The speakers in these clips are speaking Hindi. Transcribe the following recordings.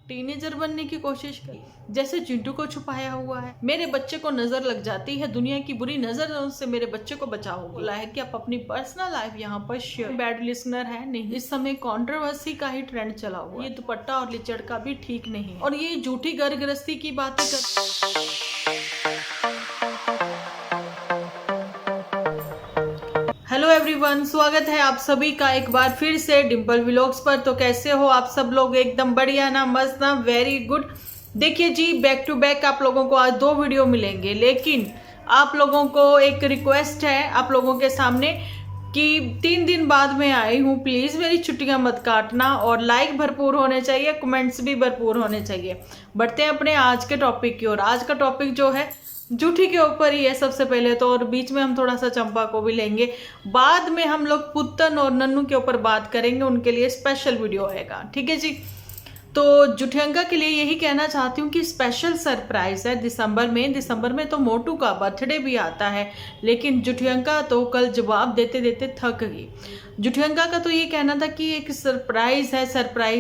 टीनेजर बनने की कोशिश की, जैसे चिंटू को छुपाया हुआ है। मेरे बच्चे को नजर लग जाती है, दुनिया की बुरी नजर से मेरे बच्चे को बचाओ। बोला है कि आप अपनी पर्सनल लाइफ यहाँ पर शेयर। बैड लिसनर है नहीं, इस समय कंट्रोवर्सी का ही ट्रेंड चला हुआ है। ये दुपट्टा और लिचड़ का भी ठीक नहीं, और ये झूठी घर गृहस्थी की बातें कर। हेलो एवरीवन, स्वागत है आप सभी का एक बार फिर से डिम्पल व्लॉग्स पर। तो कैसे हो आप सब लोग? एकदम बढ़िया ना, मस्त ना, वेरी गुड। देखिए जी, बैक टू बैक आप लोगों को आज 2 वीडियो मिलेंगे, लेकिन आप लोगों को एक रिक्वेस्ट है आप लोगों के सामने कि 3 दिन बाद में आई हूँ, प्लीज़ मेरी छुट्टियां मत काटना, और लाइक भरपूर होने चाहिए, कमेंट्स भी भरपूर होने चाहिए। बढ़ते हैं अपने आज के टॉपिक की ओर। आज का टॉपिक जो है जूठी के ऊपर ही है सबसे पहले तो, और बीच में हम थोड़ा सा चंपा को भी लेंगे। बाद में हम लोग पुत्तन और नन्नू के ऊपर बात करेंगे, उनके लिए स्पेशल वीडियो आएगा, ठीक है जी। तो जुठियंका के लिए यही कहना चाहती हूँ कि स्पेशल सरप्राइज है दिसंबर में तो मोटू का बर्थडे भी आता है, लेकिन जुठियंका तो कल जवाब देते देते थक गई। जुठियंका का तो ये कहना था कि एक सरप्राइज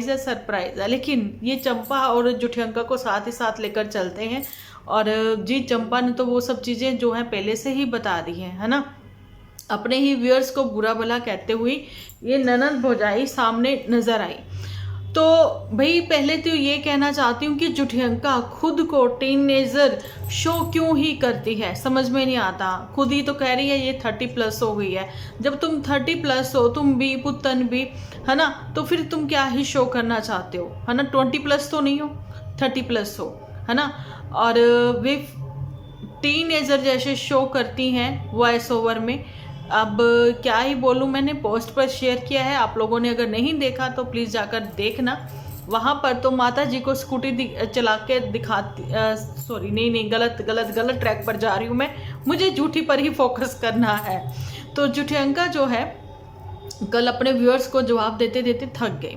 है, लेकिन ये चंपा और जुठियंका को साथ ही साथ लेकर चलते हैं। और जी चंपा ने तो वो सब चीज़ें जो है पहले से ही बता दी हैं, है ना। अपने ही व्यूअर्स को बुरा भला कहते हुए ये ननद भौजाई सामने नजर आई। तो भाई पहले तो ये कहना चाहती हूँ कि जुठियंका खुद को टीनेजर शो क्यों ही करती है, समझ में नहीं आता। खुद ही तो कह रही है ये 30+ हो गई है। जब तुम 30+ हो, तुम भी पुत्तन भी, है ना, तो फिर तुम क्या ही शो करना चाहते हो, है ना। 20+ तो नहीं हो, 30+ हो, है ना। और वे टीनेजर जैसे शो करती हैं वॉइस ओवर में। अब क्या ही बोलूँ, मैंने पोस्ट पर शेयर किया है, आप लोगों ने अगर नहीं देखा तो प्लीज़ जाकर देखना। वहाँ पर तो माता जी को स्कूटी चला के दिखाती, सॉरी नहीं, गलत ट्रैक पर जा रही हूँ मैं, मुझे झूठी पर ही फोकस करना है। तो जुठियंका जो है कल अपने व्यूअर्स को जवाब देते देते थक गई।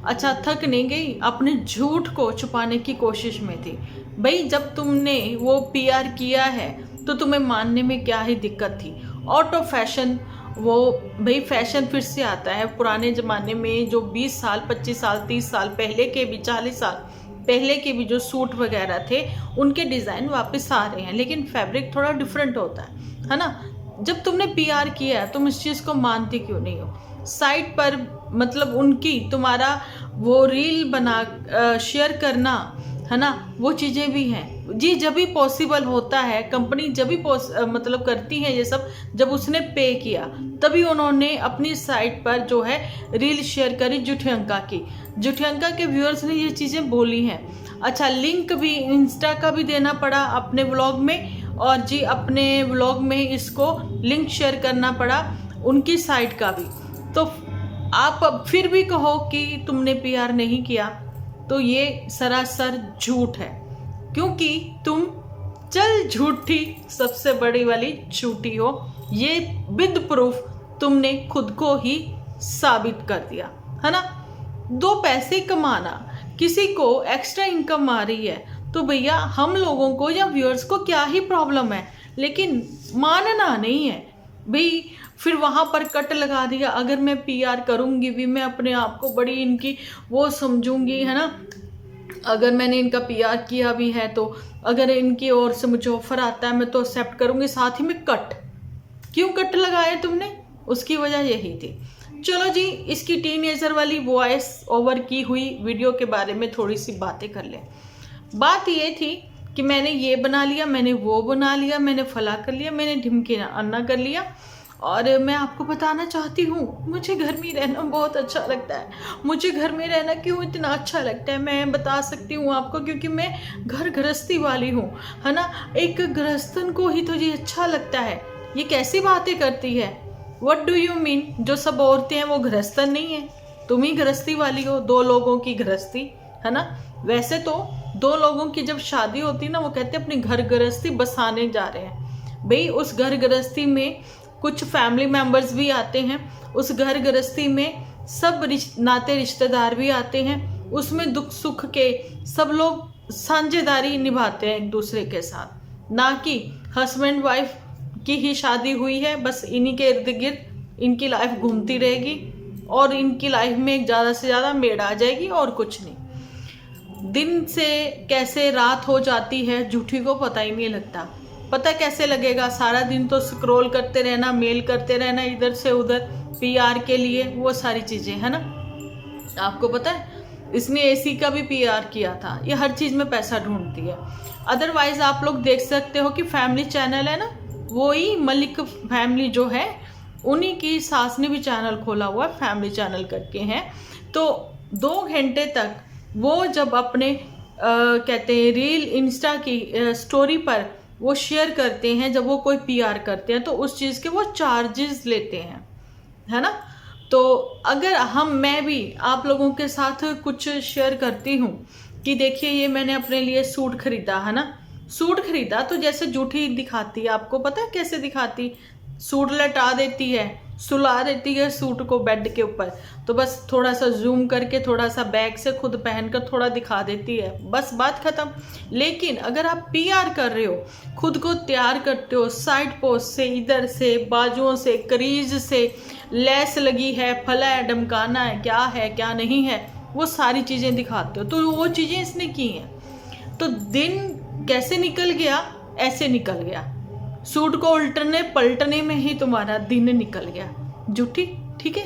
अच्छा, थक नहीं गई, अपने झूठ को छुपाने की कोशिश में थी। भाई जब तुमने वो PR किया है तो तुम्हें मानने में क्या ही दिक्कत थी। आउट ऑफ फैशन, वो भाई फैशन फिर से आता है। पुराने ज़माने में जो 20 साल 25 साल 30 साल पहले के भी, 40 साल पहले के भी जो सूट वगैरह थे, उनके डिज़ाइन वापस आ रहे हैं, लेकिन फैब्रिक थोड़ा डिफरेंट होता है ना। जब तुमने PR किया है तुम इस चीज़ को मानती क्यों नहीं हो? साइट पर मतलब उनकी तुम्हारा वो रील बना शेयर करना, है ना, वो चीज़ें भी हैं जी। जब भी पॉसिबल होता है, कंपनी जब भी मतलब करती है ये सब, जब उसने पे किया तभी उन्होंने अपनी साइट पर जो है रील शेयर करी जुठियंका की। जुठियंका के व्यूअर्स ने ये चीज़ें बोली हैं। अच्छा, लिंक भी इंस्टा का भी देना पड़ा अपने व्लॉग में, और जी अपने व्लॉग में इसको लिंक शेयर करना पड़ा उनकी साइट का भी। तो आप अब फिर भी कहो कि तुमने PR नहीं किया, तो ये सरासर झूठ है, क्योंकि तुम चल झूठी सबसे बड़ी वाली झूठी हो। ये विद प्रूफ तुमने खुद को ही साबित कर दिया, है ना। 2 पैसे कमाना, किसी को एक्स्ट्रा इनकम आ रही है तो भैया हम लोगों को या व्यूअर्स को क्या ही प्रॉब्लम है, लेकिन मानना नहीं है भाई। फिर वहाँ पर कट लगा दिया, अगर मैं PR करूँगी भी, मैं अपने आप को बड़ी इनकी वो समझूंगी, है ना। अगर मैंने इनका PR किया भी है तो अगर इनकी ओर से मुझे ऑफर आता है मैं तो एक्सेप्ट करूँगी। साथ ही में कट क्यों कट लगाए तुमने, उसकी वजह यही थी। चलो जी, इसकी टीनेजर वाली वॉइस ओवर की हुई वीडियो के बारे में थोड़ी सी बातें कर लें। बात ये थी कि मैंने ये बना लिया, मैंने वो बना लिया, मैंने फला कर लिया, मैंने ढिमकी अन्ना कर लिया। और मैं आपको बताना चाहती हूँ, मुझे घर में रहना बहुत अच्छा लगता है। मुझे घर में रहना क्यों इतना अच्छा लगता है मैं बता सकती हूँ आपको, क्योंकि मैं घर गृहस्थी वाली हूँ, है ना। एक गृहस्थन को ही तो ये अच्छा लगता है। ये कैसी बातें करती है, व्हाट डू यू मीन? जो सब औरतें हैं वो गृहस्थन नहीं है, तुम ही गृहस्थी वाली हो, 2 लोगों की गृहस्थी, है ना। वैसे तो 2 लोगों की जब शादी होती है ना, वो कहते हैं अपनी घर गृहस्थी बसाने जा रहे हैं। भाई उस घर गृहस्थी में कुछ फैमिली मेम्बर्स भी आते हैं, उस घर गृहस्थी में सब नाते रिश्तेदार भी आते हैं, उसमें दुख सुख के सब लोग साझेदारी निभाते हैं एक दूसरे के साथ। ना कि हस्बैंड वाइफ की ही शादी हुई है, बस इन्हीं के इर्द गिर्द इनकी लाइफ घूमती रहेगी और इनकी लाइफ में ज़्यादा से ज़्यादा मेड आ जाएगी और कुछ नहीं। दिन से कैसे रात हो जाती है झूठी को पता ही नहीं लगता। पता कैसे लगेगा? सारा दिन तो स्क्रॉल करते रहना, मेल करते रहना इधर से उधर पीआर के लिए, वो सारी चीज़ें, है ना। आपको पता है इसने एसी का भी पीआर किया था। ये हर चीज़ में पैसा ढूंढती है। अदरवाइज आप लोग देख सकते हो कि फैमिली चैनल है ना, वही मलिक फैमिली जो है, उन्हीं की सास ने भी चैनल खोला हुआ है, फैमिली चैनल करके हैं। तो 2 घंटे तक वो जब अपने कहते हैं रील इंस्टा की स्टोरी पर वो शेयर करते हैं, जब वो कोई पीआर करते हैं तो उस चीज़ के वो चार्जेस लेते हैं, है ना। तो अगर मैं भी आप लोगों के साथ कुछ शेयर करती हूँ कि देखिए ये मैंने अपने लिए सूट खरीदा, है ना, सूट खरीदा, तो जैसे झूठी दिखाती है, आपको पता है कैसे दिखाती? सूट लटा देती है, सुला देती है सूट को बेड के ऊपर, तो बस थोड़ा सा जूम करके थोड़ा सा बैक से खुद पहनकर थोड़ा दिखा देती है, बस बात खत्म। लेकिन अगर आप पीआर कर रहे हो, खुद को तैयार करते हो, साइड पोस्ट से, इधर से, बाजुओं से, करीज से, लेस लगी है, फला है, डमकाना है, क्या नहीं है, वो सारी चीज़ें दिखाते हो, तो वो चीज़ें इसने की हैं। तो दिन कैसे निकल गया? ऐसे निकल गया, सूट को उल्टने पलटने में ही तुम्हारा दिन निकल गया झूठी, ठीक है।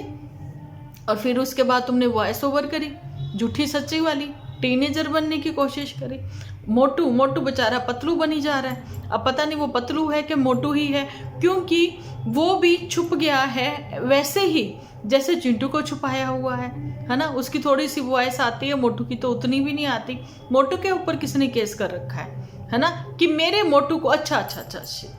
और फिर उसके बाद तुमने वॉइस ओवर करी झूठी सच्ची वाली, टीनेजर बनने की कोशिश करी। मोटू मोटू बेचारा पतलू बनी जा रहा है। अब पता नहीं वो पतलू है कि मोटू ही है, क्योंकि वो भी छुप गया है वैसे ही जैसे चिंटू को छुपाया हुआ है ना। उसकी थोड़ी सी वॉइस आती है, मोटू की तो उतनी भी नहीं आती। मोटू के ऊपर किसने केस कर रखा है ना, कि मेरे मोटू को अच्छा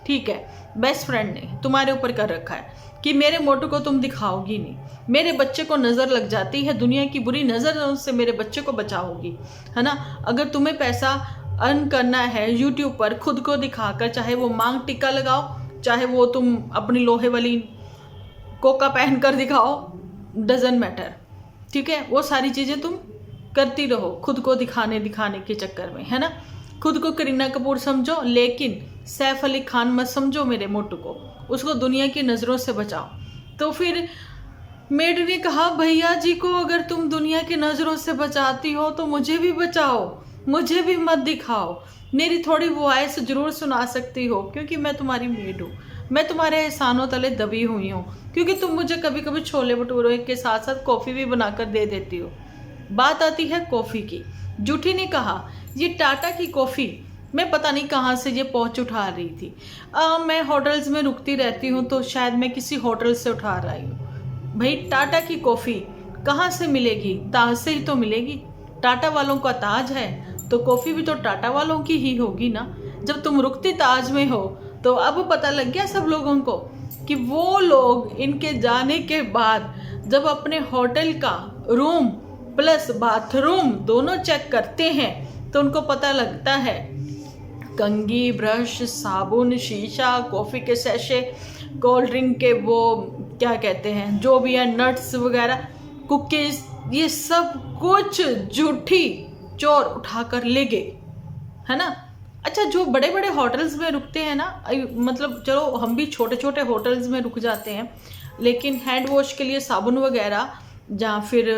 ठीक है, बेस्ट फ्रेंड ने तुम्हारे ऊपर कर रखा है कि मेरे मोटू को तुम दिखाओगी नहीं, मेरे बच्चे को नज़र लग जाती है, दुनिया की बुरी नज़र से मेरे बच्चे को बचाओगी, है ना। अगर तुम्हें पैसा अर्न करना है यूट्यूब पर खुद को दिखाकर, चाहे वो मांग टिक्का लगाओ, चाहे वो तुम अपनी लोहे वाली कोका पहन कर दिखाओ, डजंट मैटर, ठीक है। वो सारी चीज़ें तुम करती रहो खुद को दिखाने के चक्कर में, है ना। खुद को करीना कपूर समझो, लेकिन सैफ अली खान मत समझो मेरे मोटू को, उसको दुनिया की नज़रों से बचाओ। तो फिर मेड ने कहा भैया जी को अगर तुम दुनिया की नज़रों से बचाती हो तो मुझे भी बचाओ, मुझे भी मत दिखाओ, मेरी थोड़ी वॉइस जरूर सुना सकती हो, क्योंकि मैं तुम्हारी मेड हूँ, मैं तुम्हारे एहसानों तले दबी हुई हूँ, क्योंकि तुम मुझे कभी कभी छोले भटूरे के साथ साथ कॉफ़ी भी बनाकर दे देती हो। बात आती है कॉफ़ी की। झूठी ने कहा ये टाटा की कॉफ़ी मैं पता नहीं कहाँ से ये पहुँच उठा रही थी। मैं होटल्स में रुकती रहती हूँ तो शायद मैं किसी होटल से उठा रही हूँ। भाई टाटा की कॉफ़ी कहाँ से मिलेगी? ताज से ही तो मिलेगी। टाटा वालों का ताज है तो कॉफ़ी भी तो टाटा वालों की ही होगी ना। जब तुम रुकती ताज में हो तो अब पता लग गया सब लोगों को कि वो लोग इनके जाने के बाद जब अपने होटल का रूम प्लस बाथरूम दोनों चेक करते हैं तो उनको पता लगता है कंघी, ब्रश, साबुन, शीशा, कॉफ़ी के सैशे, कोल्ड ड्रिंक के वो क्या कहते हैं जो भी है, नट्स वगैरह, कुकीज़, ये सब कुछ झूठी चोर उठाकर ले गए, है ना। अच्छा, जो बड़े बड़े होटल्स में रुकते हैं ना, मतलब चलो हम भी छोटे छोटे होटल्स में रुक जाते हैं, लेकिन हैंड वॉश के लिए साबुन वगैरह, जहाँ फिर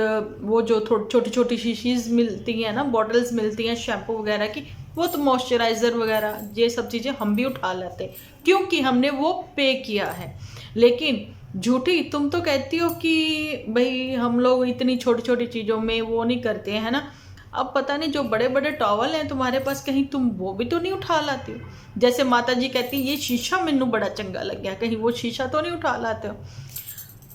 वो जो छोटी छोटी शीशीज़ मिलती हैं ना, बॉटल्स मिलती हैं शैम्पू वगैरह की, वो तो मॉइस्चराइज़र वगैरह ये सब चीज़ें हम भी उठा लेते हैं क्योंकि हमने वो पे किया है। लेकिन झूठी तुम तो कहती हो कि भाई हम लोग इतनी छोटी छोटी चीज़ों में वो नहीं करते हैं, है ना। अब पता नहीं जो बड़े बड़े टॉवल हैं तुम्हारे पास, कहीं तुम वो भी तो नहीं उठा लाते हो। जैसे माता जी कहती ये शीशा मैनू बड़ा चंगा लग गया, कहीं वो शीशा तो नहीं उठा लाते हो।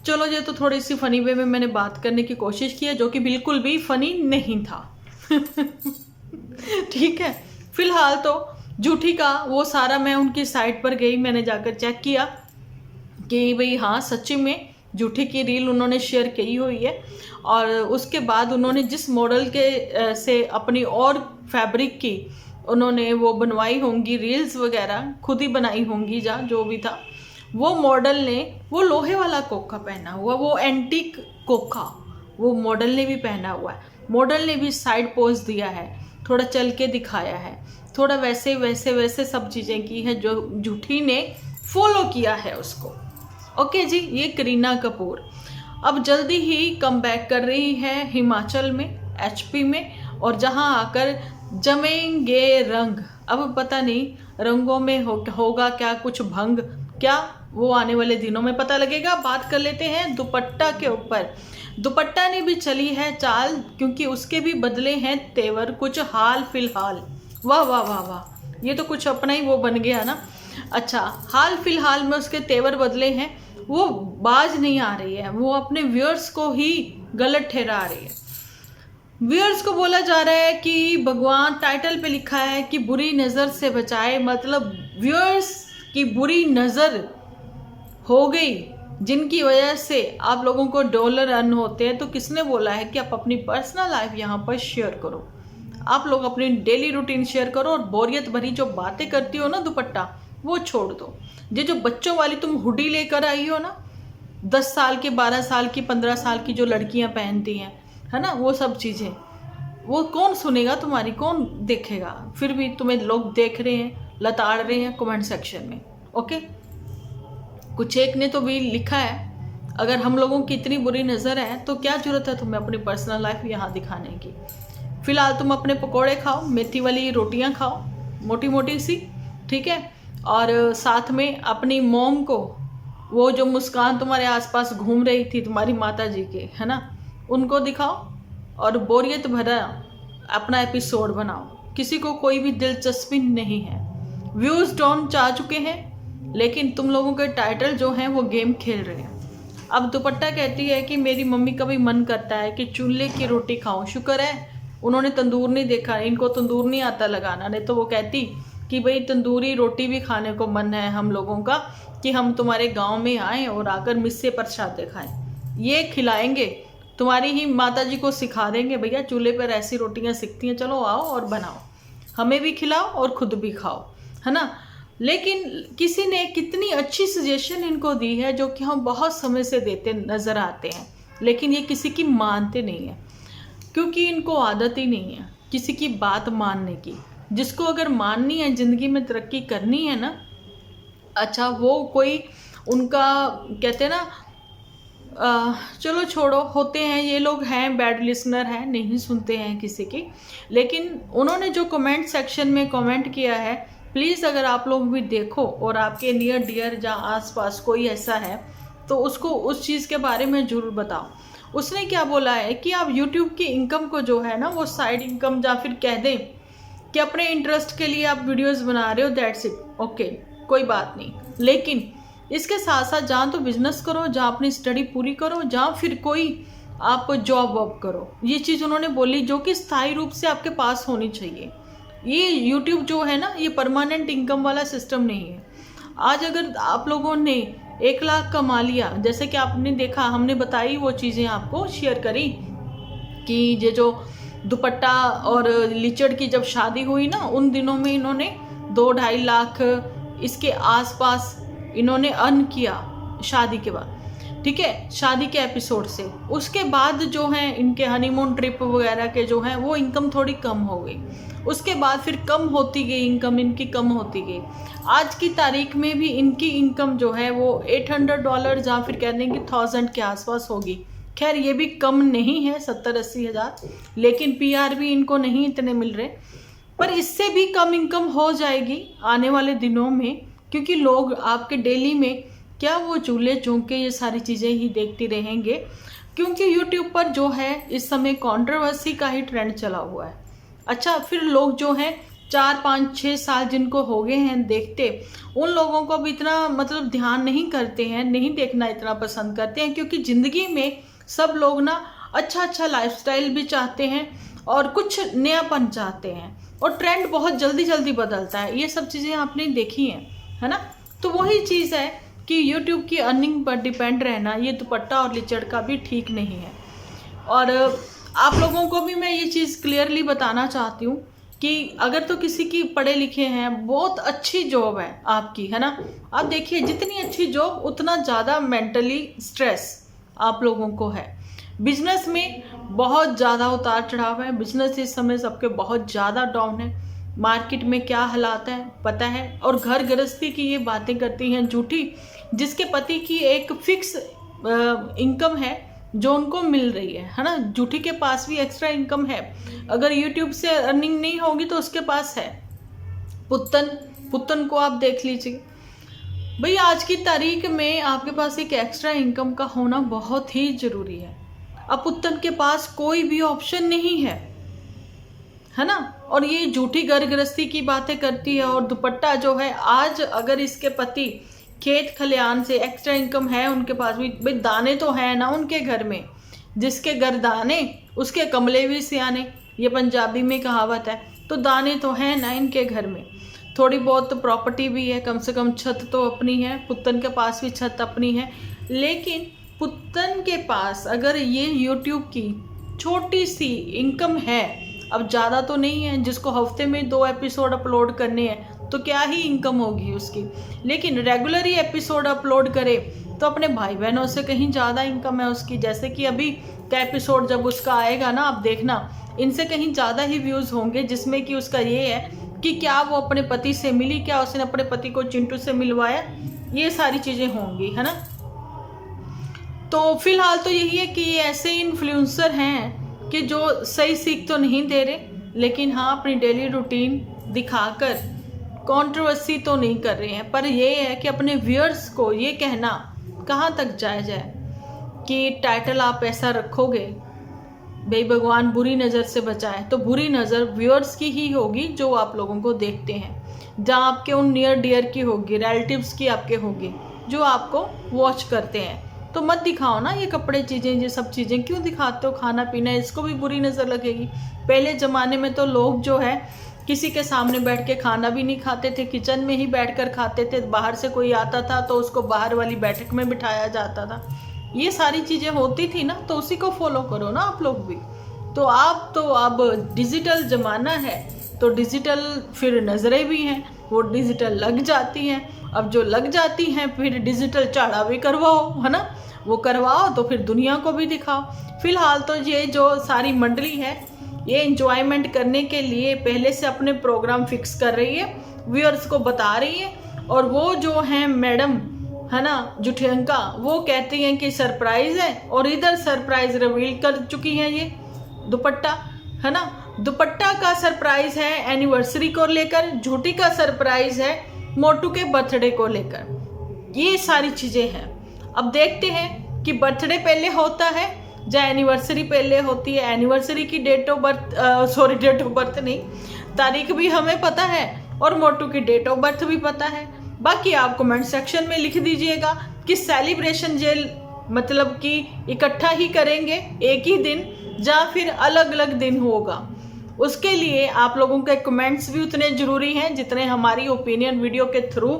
चलो, ये तो थोड़ी सी फ़नी वे में मैंने बात करने की कोशिश की है, जो कि बिल्कुल भी फ़नी नहीं था। ठीक है, फिलहाल तो झूठी का वो सारा, मैं उनकी साइट पर गई, मैंने जाकर चेक किया कि भाई हाँ सच्ची में झूठी की रील उन्होंने शेयर की हुई है। और उसके बाद उन्होंने जिस मॉडल के से अपनी और फैब्रिक की उन्होंने वो बनवाई होंगी रील्स वगैरह, खुद ही बनाई होंगी जो भी था, वो मॉडल ने वो लोहे वाला कोका पहना हुआ, वो एंटीक कोका वो मॉडल ने भी पहना हुआ है। मॉडल ने भी साइड पोज दिया है, थोड़ा चल के दिखाया है, थोड़ा वैसे वैसे वैसे सब चीज़ें की है जो झूठी ने फॉलो किया है उसको। ओके जी, ये करीना कपूर अब जल्दी ही कम बैक कर रही है हिमाचल में, एचपी में, और जहां आकर जमेंगे रंग। अब पता नहीं रंगों में होगा क्या कुछ भंग, क्या वो आने वाले दिनों में पता लगेगा। बात कर लेते हैं दुपट्टा के ऊपर। दुपट्टा ने भी चली है चाल, क्योंकि उसके भी बदले हैं तेवर कुछ हाल फिलहाल। वाह वाह वाह वाह, ये तो कुछ अपना ही वो बन गया ना। अच्छा, हाल फिलहाल में उसके तेवर बदले हैं, वो बाज नहीं आ रही है, वो अपने व्यूअर्स को ही गलत ठहरा रही है। व्यूअर्स को बोला जा रहा है कि भगवान, टाइटल पे लिखा है कि बुरी नज़र से बचाए, मतलब व्यूअर्स की बुरी नज़र हो गई जिनकी वजह से आप लोगों को डॉलर अर्न होते हैं। तो किसने बोला है कि आप अपनी पर्सनल लाइफ यहाँ पर शेयर करो, आप लोग अपनी डेली रूटीन शेयर करो, और बोरियत भरी जो बातें करती हो ना दुपट्टा, वो छोड़ दो। ये जो बच्चों वाली तुम हुडी लेकर आई हो ना, 10 साल की, 12 साल की, 15 साल की जो लड़कियां पहनती हैं, है ना, वो सब चीज़ें, वो कौन सुनेगा तुम्हारी, कौन देखेगा? फिर भी तुम्हें लोग देख रहे हैं, लताड़ रहे हैं कमेंट सेक्शन में। ओके, कुछ एक ने तो भी लिखा है, अगर हम लोगों की इतनी बुरी नज़र है तो क्या जरूरत है तुम्हें अपनी पर्सनल लाइफ यहाँ दिखाने की। फिलहाल तुम अपने पकोड़े खाओ, मेथी वाली रोटियाँ खाओ, मोटी मोटी सी, ठीक है, और साथ में अपनी मोम को, वो जो मुस्कान तुम्हारे आसपास घूम रही थी तुम्हारी माता जी के, है ना, उनको दिखाओ, और बोरियत भरा अपना एपिसोड बनाओ। किसी को कोई भी दिलचस्पी नहीं है, व्यूज़ डाउन जा चुके हैं, लेकिन तुम लोगों के टाइटल जो हैं वो गेम खेल रहे हैं। अब दुपट्टा कहती है कि मेरी मम्मी का भी मन करता है कि चूल्हे की रोटी खाऊं। शुक्र है उन्होंने तंदूर नहीं देखा, इनको तंदूर नहीं आता लगाना, नहीं तो वो कहती कि भाई तंदूरी रोटी भी खाने को मन है हम लोगों का, कि हम तुम्हारे गांव में आएँ और आकर मिस्से प्रसाद खाएं। ये खिलाएंगे, तुम्हारी ही माता जी को सिखा देंगे, भैया चूल्हे पर ऐसी रोटियां सीखती हैं, चलो आओ और बनाओ, हमें भी खिलाओ और खुद भी खाओ, है ना। लेकिन किसी ने कितनी अच्छी सजेशन इनको दी है, जो कि हम बहुत समय से देते नज़र आते हैं, लेकिन ये किसी की मानते नहीं है, क्योंकि इनको आदत ही नहीं है किसी की बात मानने की। जिसको अगर माननी है, ज़िंदगी में तरक्की करनी है ना, अच्छा वो कोई उनका कहते हैं ना, चलो छोड़ो, होते हैं ये लोग, हैं बैड लिसनर हैं, नहीं सुनते हैं किसी की। लेकिन उन्होंने जो कमेंट सेक्शन में कमेंट किया है, प्लीज़ अगर आप लोग भी देखो और आपके नियर डियर जहाँ आसपास कोई ऐसा है, तो उसको उस चीज़ के बारे में ज़रूर बताओ। उसने क्या बोला है कि आप YouTube की इनकम को जो है ना, वो साइड इनकम, या फिर कह दें कि अपने इंटरेस्ट के लिए आप वीडियोस बना रहे हो, दैट्स इट, ओके, कोई बात नहीं। लेकिन इसके साथ साथ जहाँ तो बिजनेस करो, जहाँ अपनी स्टडी पूरी करो, जहाँ फिर कोई आप जॉब वॉब करो। ये चीज़ उन्होंने बोली, जो कि स्थायी रूप से आपके पास होनी चाहिए। ये YouTube जो है ना, ये परमानेंट इनकम वाला सिस्टम नहीं है। आज अगर आप लोगों ने 1 लाख कमा लिया, जैसे कि आपने देखा, हमने बताई वो चीज़ें आपको शेयर करी कि ये जो दुपट्टा और लिचड़ की जब शादी हुई ना, उन दिनों में इन्होंने 2-2.5 लाख इसके आसपास इन्होंने अर्न किया शादी के बाद, ठीक है, शादी के एपिसोड से। उसके बाद जो है इनके हनीमून ट्रिप वगैरह के जो हैं, वो इनकम थोड़ी कम हो गई। उसके बाद फिर कम होती गई इनकम, इनकी कम होती गई। आज की तारीख में भी इनकी इनकम जो है वो $800 या फिर कह दें कि 1000 के आसपास होगी। खैर ये भी कम नहीं है, 70-80 हज़ार, लेकिन PR भी इनको नहीं इतने मिल रहे, पर इससे भी कम इनकम हो जाएगी आने वाले दिनों में, क्योंकि लोग आपके डेली में क्या वो चूल्हे चौंके ये सारी चीज़ें ही देखती रहेंगे, क्योंकि YouTube पर जो है इस समय कंट्रोवर्सी का ही ट्रेंड चला हुआ है। अच्छा, फिर लोग जो हैं 4-5-6 साल जिनको हो गए हैं देखते, उन लोगों को भी इतना मतलब ध्यान नहीं करते हैं, नहीं देखना इतना पसंद करते हैं, क्योंकि ज़िंदगी में सब लोग ना अच्छा लाइफस्टाइल भी चाहते हैं और कुछ नयापन चाहते हैं, और ट्रेंड बहुत जल्दी जल्दी बदलता है। ये सब चीज़ें आपने देखी हैं, है ना। तो वही चीज़ है कि YouTube की अर्निंग पर डिपेंड रहना ये दुपट्टा और लिचड़ का भी ठीक नहीं है। और आप लोगों को भी मैं ये चीज़ क्लियरली बताना चाहती हूँ कि अगर तो किसी की पढ़े लिखे हैं, बहुत अच्छी जॉब है आपकी, है ना, आप देखिए जितनी अच्छी जॉब उतना ज़्यादा मेंटली स्ट्रेस आप लोगों को है। बिजनेस में बहुत ज़्यादा उतार चढ़ाव है, बिजनेस इस समय सबके बहुत ज़्यादा डाउन है। मार्केट में क्या हालात है पता है, और घर गृहस्थी की ये बातें करती हैं झूठी, जिसके पति की एक फिक्स इनकम है, जो उनको मिल रही है ना। जूठी के पास भी एक्स्ट्रा इनकम है, अगर यूट्यूब से अर्निंग नहीं होगी तो उसके पास है। पुत्तन को आप देख लीजिए भाई, आज की तारीख में आपके पास एक एक्स्ट्रा इनकम का होना बहुत ही जरूरी है। अब पुत्तन के पास कोई भी ऑप्शन नहीं है ना। और ये झूठी घर गृहस्थी की बातें करती है। और दुपट्टा जो है, आज अगर इसके पति खेत खलियान से एक्स्ट्रा इनकम है उनके पास भी, भाई दाने तो है ना उनके घर में, जिसके घर दाने उसके कमले भी सियाने, ये पंजाबी में कहावत है। तो दाने तो है ना इनके घर में, थोड़ी बहुत प्रॉपर्टी भी है, कम से कम छत तो अपनी है। पुत्तन के पास भी छत अपनी है। लेकिन पुत्तन के पास अगर ये यूट्यूब की छोटी सी इनकम है, अब ज़्यादा तो नहीं है, जिसको हफ्ते में 2 एपिसोड अपलोड करने हैं तो क्या ही इनकम होगी उसकी, लेकिन रेगुलर ही एपिसोड अपलोड करे तो अपने भाई बहनों से कहीं ज़्यादा इनकम है उसकी। जैसे कि अभी का एपिसोड जब उसका आएगा ना, आप देखना, इनसे कहीं ज़्यादा ही व्यूज़ होंगे, जिसमें कि उसका ये है कि क्या वो अपने पति से मिली, क्या उसने अपने पति को चिंटू से मिलवाया, ये सारी चीज़ें होंगी, है ना। तो फिलहाल तो यही है कि ये ऐसे इन्फ्लुएंसर हैं कि जो सही सीख तो नहीं दे रहे, लेकिन हाँ अपनी डेली रूटीन दिखाकर कंट्रोवर्सी तो नहीं कर रहे हैं। पर ये है कि अपने व्यूअर्स को ये कहना कहाँ तक जायज़ है कि टाइटल आप ऐसा रखोगे, भाई भगवान बुरी नज़र से बचाए, तो बुरी नज़र व्यूअर्स की ही होगी जो आप लोगों को देखते हैं, जहाँ आपके उन नियर डियर की होगी, रिलेटिव्स की आपके होगी जो आपको वॉच करते हैं। तो मत दिखाओ ना ये कपड़े चीज़ें, ये सब चीज़ें क्यों दिखाते हो, खाना पीना, इसको भी बुरी नज़र लगेगी। पहले ज़माने में तो लोग जो है किसी के सामने बैठ के खाना भी नहीं खाते थे, किचन में ही बैठकर खाते थे। बाहर से कोई आता था तो उसको बाहर वाली बैठक में बिठाया जाता था। ये सारी चीज़ें होती थी ना, तो उसी को फॉलो करो ना आप लोग भी। तो आप तो अब डिजिटल ज़माना है, तो डिजिटल फिर नज़रें भी हैं, वो डिजिटल लग जाती हैं। अब जो लग जाती हैं फिर डिजिटल चाड़ा भी करवाओ, है ना, वो करवाओ तो फिर दुनिया को भी दिखाओ। फिलहाल तो ये जो सारी मंडली है ये एंजॉयमेंट करने के लिए पहले से अपने प्रोग्राम फिक्स कर रही है, व्यूअर्स को बता रही है। और वो जो हैं मैडम, है ना, जुठियंका, वो कहती हैं कि सरप्राइज है, और इधर सरप्राइज रिवील कर चुकी हैं ये दुपट्टा, है ना। दुपट्टा का सरप्राइज है एनिवर्सरी को लेकर, झूठी का सरप्राइज है मोटू के बर्थडे को लेकर। ये सारी चीज़ें हैं। अब देखते हैं कि बर्थडे पहले होता है या एनिवर्सरी पहले होती है। एनिवर्सरी की डेट ऑफ बर्थ नहीं, तारीख भी हमें पता है और मोटू की डेट ऑफ बर्थ भी पता है। बाकी आप कमेंट सेक्शन में लिख दीजिएगा कि सेलिब्रेशन जेल मतलब कि इकट्ठा ही करेंगे एक ही दिन या फिर अलग अलग दिन होगा। उसके लिए आप लोगों के कमेंट्स भी उतने ज़रूरी हैं जितने हमारी ओपिनियन वीडियो के थ्रू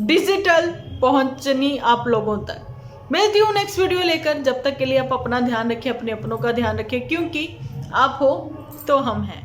डिजिटल पहुंचनी आप लोगों तक। मिलती हूँ नेक्स्ट वीडियो लेकर, जब तक के लिए आप अपना ध्यान रखें, अपने अपनों का ध्यान रखें, क्योंकि आप हो तो हम हैं।